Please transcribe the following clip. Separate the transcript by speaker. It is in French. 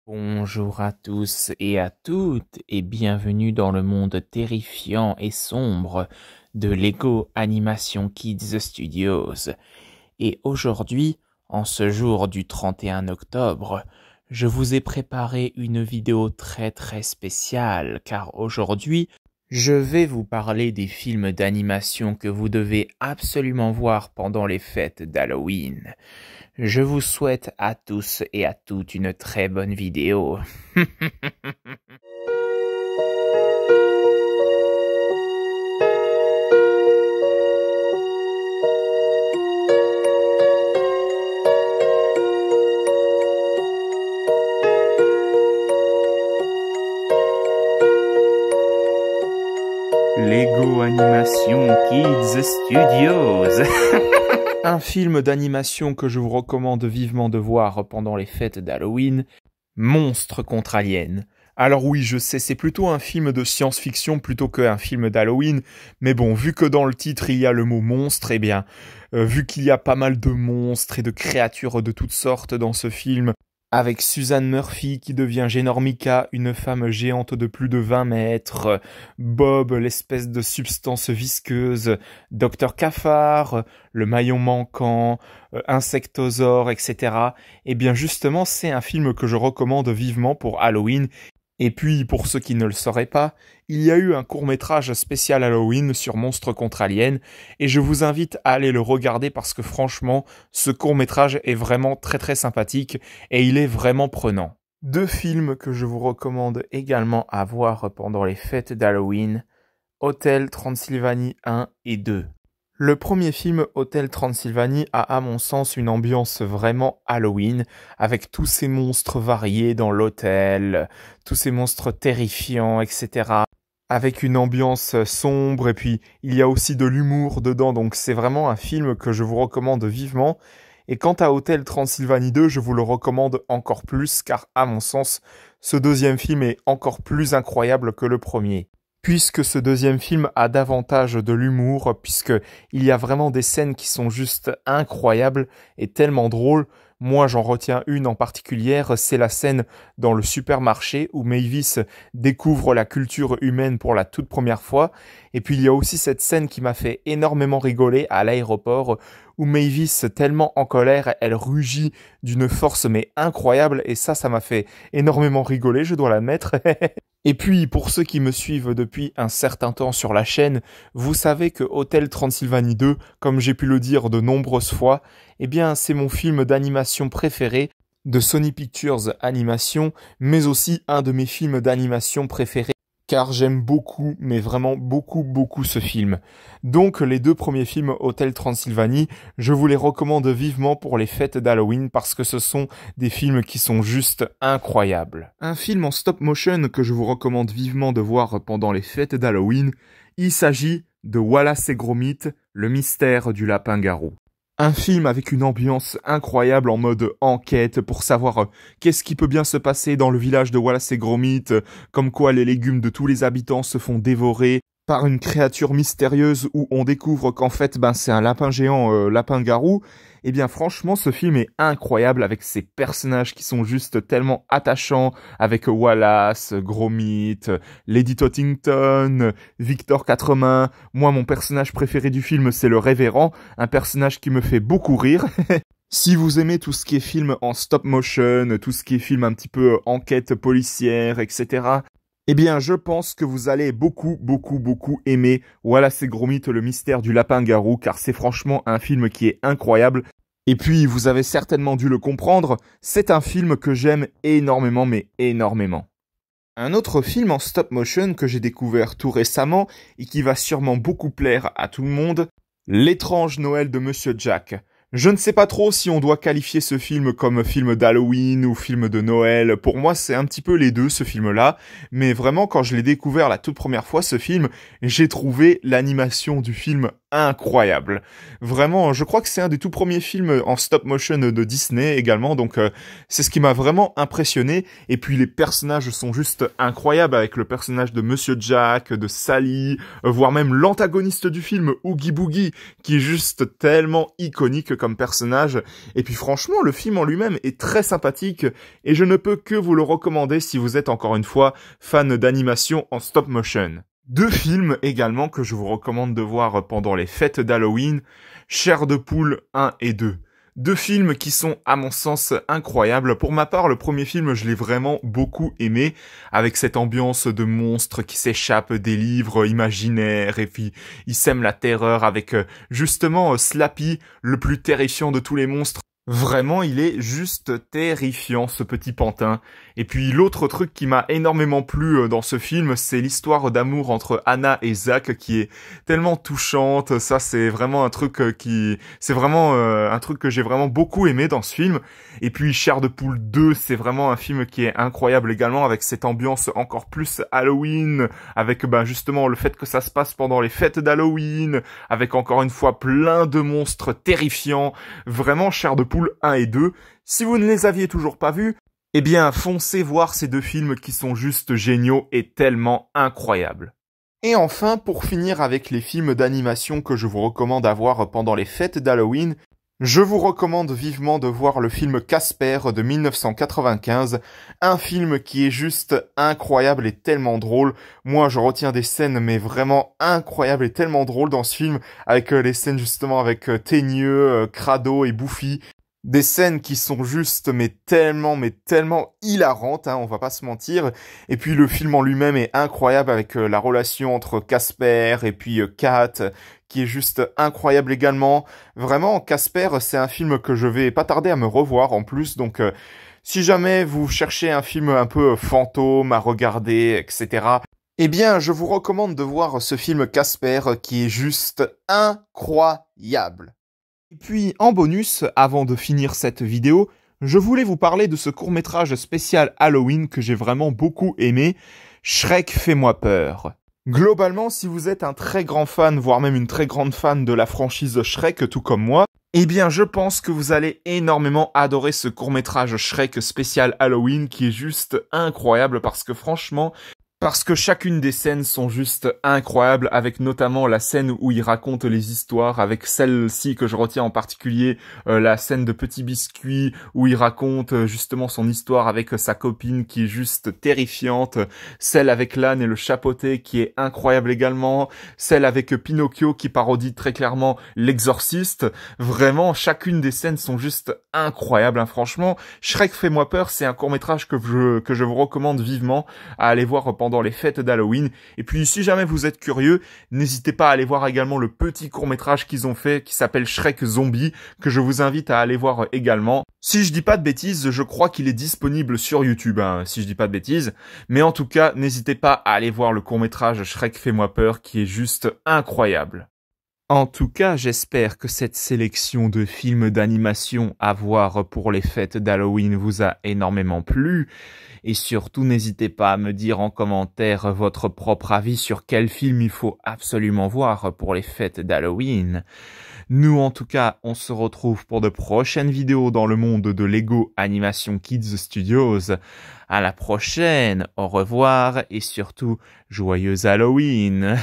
Speaker 1: Bonjour à tous et à toutes et bienvenue dans le monde terrifiant et sombre de Lego Animation Kids Studios. Et aujourd'hui, en ce jour du 31 octobre, je vous ai préparé une vidéo très spéciale car aujourd'hui, je vais vous parler des films d'animation que vous devez absolument voir pendant les fêtes d'Halloween. Je vous souhaite à tous et à toutes une très bonne vidéo. Lego Animation Kids Studios. Un film d'animation que je vous recommande vivement de voir pendant les fêtes d'Halloween, Monstres contre Aliens. Alors oui, je sais, c'est plutôt un film de science-fiction plutôt qu'un film d'Halloween, mais bon, vu que dans le titre il y a le mot monstre, eh bien, vu qu'il y a pas mal de monstres et de créatures de toutes sortes dans ce film, avec Suzanne Murphy qui devient Génormica, une femme géante de plus de 20 mètres, Bob, l'espèce de substance visqueuse, Dr Cafard, le maillon manquant, Insectosaure, etc. Eh bien justement, c'est un film que je recommande vivement pour Halloween. Et puis, pour ceux qui ne le sauraient pas, il y a eu un court-métrage spécial Halloween sur Monstres contre Aliens, et je vous invite à aller le regarder parce que franchement, ce court-métrage est vraiment très sympathique, et il est vraiment prenant. Deux films que je vous recommande également à voir pendant les fêtes d'Halloween, Hôtel Transylvanie 1 et 2. Le premier film, Hôtel Transylvanie, a à mon sens une ambiance vraiment Halloween, avec tous ces monstres variés dans l'hôtel, tous ces monstres terrifiants, etc. Avec une ambiance sombre, et puis il y a aussi de l'humour dedans, donc c'est vraiment un film que je vous recommande vivement. Et quant à Hôtel Transylvanie 2, je vous le recommande encore plus, car à mon sens, ce deuxième film est encore plus incroyable que le premier. Puisque ce deuxième film a davantage de l'humour, puisque il y a vraiment des scènes qui sont juste incroyables et tellement drôles. Moi, j'en retiens une en particulier, c'est la scène dans le supermarché où Mavis découvre la culture humaine pour la toute première fois. Et puis, il y a aussi cette scène qui m'a fait énormément rigoler à l'aéroport où Mavis, tellement en colère, elle rugit d'une force mais incroyable. Et ça m'a fait énormément rigoler, je dois l'admettre. Et puis, pour ceux qui me suivent depuis un certain temps sur la chaîne, vous savez que Hôtel Transylvanie 2, comme j'ai pu le dire de nombreuses fois, eh bien, c'est mon film d'animation préféré de Sony Pictures Animation, mais aussi un de mes films d'animation préférés, car j'aime beaucoup, mais vraiment beaucoup ce film. Donc, les deux premiers films Hôtel Transylvanie, je vous les recommande vivement pour les fêtes d'Halloween parce que ce sont des films qui sont juste incroyables. Un film en stop motion que je vous recommande vivement de voir pendant les fêtes d'Halloween, il s'agit de Wallace et Gromit, le mystère du lapin-garou. Un film avec une ambiance incroyable en mode enquête pour savoir qu'est-ce qui peut bien se passer dans le village de Wallace et Gromit, comme quoi les légumes de tous les habitants se font dévorer par une créature mystérieuse où on découvre qu'en fait c'est un lapin géant, lapin-garou. Eh bien franchement ce film est incroyable avec ces personnages qui sont juste tellement attachants, avec Wallace, Gromit, Lady Tottington, Victor Quatremain. Moi mon personnage préféré du film c'est le Révérend, un personnage qui me fait beaucoup rire. Si vous aimez tout ce qui est film en stop motion, tout ce qui est film un petit peu enquête policière, etc., eh bien, je pense que vous allez beaucoup aimer Wallace et Gromit, le mystère du lapin-garou, car c'est franchement un film qui est incroyable. Et puis, vous avez certainement dû le comprendre, c'est un film que j'aime énormément, mais énormément. Un autre film en stop motion que j'ai découvert tout récemment et qui va sûrement beaucoup plaire à tout le monde, L'étrange Noël de Monsieur Jack. Je ne sais pas trop si on doit qualifier ce film comme film d'Halloween ou film de Noël. Pour moi, c'est un petit peu les deux, ce film-là. Mais vraiment, quand je l'ai découvert la toute première fois, ce film, j'ai trouvé l'animation du film incroyable. Vraiment, je crois que c'est un des tout premiers films en stop motion de Disney également, donc c'est ce qui m'a vraiment impressionné. Et puis les personnages sont juste incroyables, avec le personnage de Monsieur Jack, de Sally, voire même l'antagoniste du film, Oogie Boogie, qui est juste tellement iconique comme personnage. Et puis franchement, le film en lui-même est très sympathique, et je ne peux que vous le recommander si vous êtes encore une fois fan d'animation en stop motion. Deux films également que je vous recommande de voir pendant les fêtes d'Halloween, Chair de poule 1 et 2. Deux films qui sont, à mon sens, incroyables. Pour ma part, le premier film, je l'ai vraiment beaucoup aimé, avec cette ambiance de monstres qui s'échappent des livres imaginaires, et puis ils sèment la terreur avec, justement, Slappy, le plus terrifiant de tous les monstres. Vraiment, il est juste terrifiant, ce petit pantin. Et puis l'autre truc qui m'a énormément plu dans ce film, c'est l'histoire d'amour entre Anna et Zach, qui est tellement touchante. Ça, c'est vraiment un truc un truc que j'ai vraiment beaucoup aimé dans ce film. Et puis Chair de poule 2, c'est vraiment un film qui est incroyable également, avec cette ambiance encore plus Halloween, avec justement le fait que ça se passe pendant les fêtes d'Halloween, avec encore une fois plein de monstres terrifiants. Vraiment, Chair de poule 1 et 2. Si vous ne les aviez toujours pas vus, eh bien, foncez voir ces deux films qui sont juste géniaux et tellement incroyables. Et enfin, pour finir avec les films d'animation que je vous recommande à voir pendant les fêtes d'Halloween, je vous recommande vivement de voir le film Casper de 1995, un film qui est juste incroyable et tellement drôle. Moi, je retiens des scènes mais vraiment incroyables et tellement drôles dans ce film, avec les scènes justement avec Teigneux, Crado et Buffy. Des scènes qui sont juste mais tellement hilarantes, on va pas se mentir. Et puis le film en lui-même est incroyable, avec la relation entre Casper et puis Kat, qui est juste incroyable également. Vraiment, Casper, c'est un film que je vais pas tarder à me revoir en plus, donc si jamais vous cherchez un film un peu fantôme à regarder, etc., eh bien, je vous recommande de voir ce film Casper, qui est juste incroyable. Et puis, en bonus, avant de finir cette vidéo, je voulais vous parler de ce court-métrage spécial Halloween que j'ai vraiment beaucoup aimé, Shrek Fais-moi peur. Globalement, si vous êtes un très grand fan, voire même une très grande fan de la franchise Shrek, tout comme moi, eh bien, je pense que vous allez énormément adorer ce court-métrage Shrek spécial Halloween, qui est juste incroyable, parce que chacune des scènes sont juste incroyables, avec notamment la scène où il raconte les histoires, avec celle-ci que je retiens en particulier, la scène de Petit Biscuit, où il raconte justement son histoire avec sa copine qui est juste terrifiante, celle avec l'âne et le chapeauté qui est incroyable également, celle avec Pinocchio qui parodie très clairement l'exorciste. Vraiment, chacune des scènes sont juste incroyables, franchement. Shrek Fais-moi peur, c'est un court-métrage que je vous recommande vivement à aller voir pendant les fêtes d'Halloween. Et puis, si jamais vous êtes curieux, n'hésitez pas à aller voir également le petit court-métrage qu'ils ont fait, qui s'appelle Shrek Zombie, que je vous invite à aller voir également. Si je dis pas de bêtises, je crois qu'il est disponible sur YouTube, si je dis pas de bêtises. Mais en tout cas, n'hésitez pas à aller voir le court-métrage Shrek Fais-moi peur, qui est juste incroyable. En tout cas, j'espère que cette sélection de films d'animation à voir pour les fêtes d'Halloween vous a énormément plu. Et surtout, n'hésitez pas à me dire en commentaire votre propre avis sur quel film il faut absolument voir pour les fêtes d'Halloween. Nous, en tout cas, on se retrouve pour de prochaines vidéos dans le monde de Lego Animation Kids Studios. À la prochaine, au revoir et surtout, joyeux Halloween.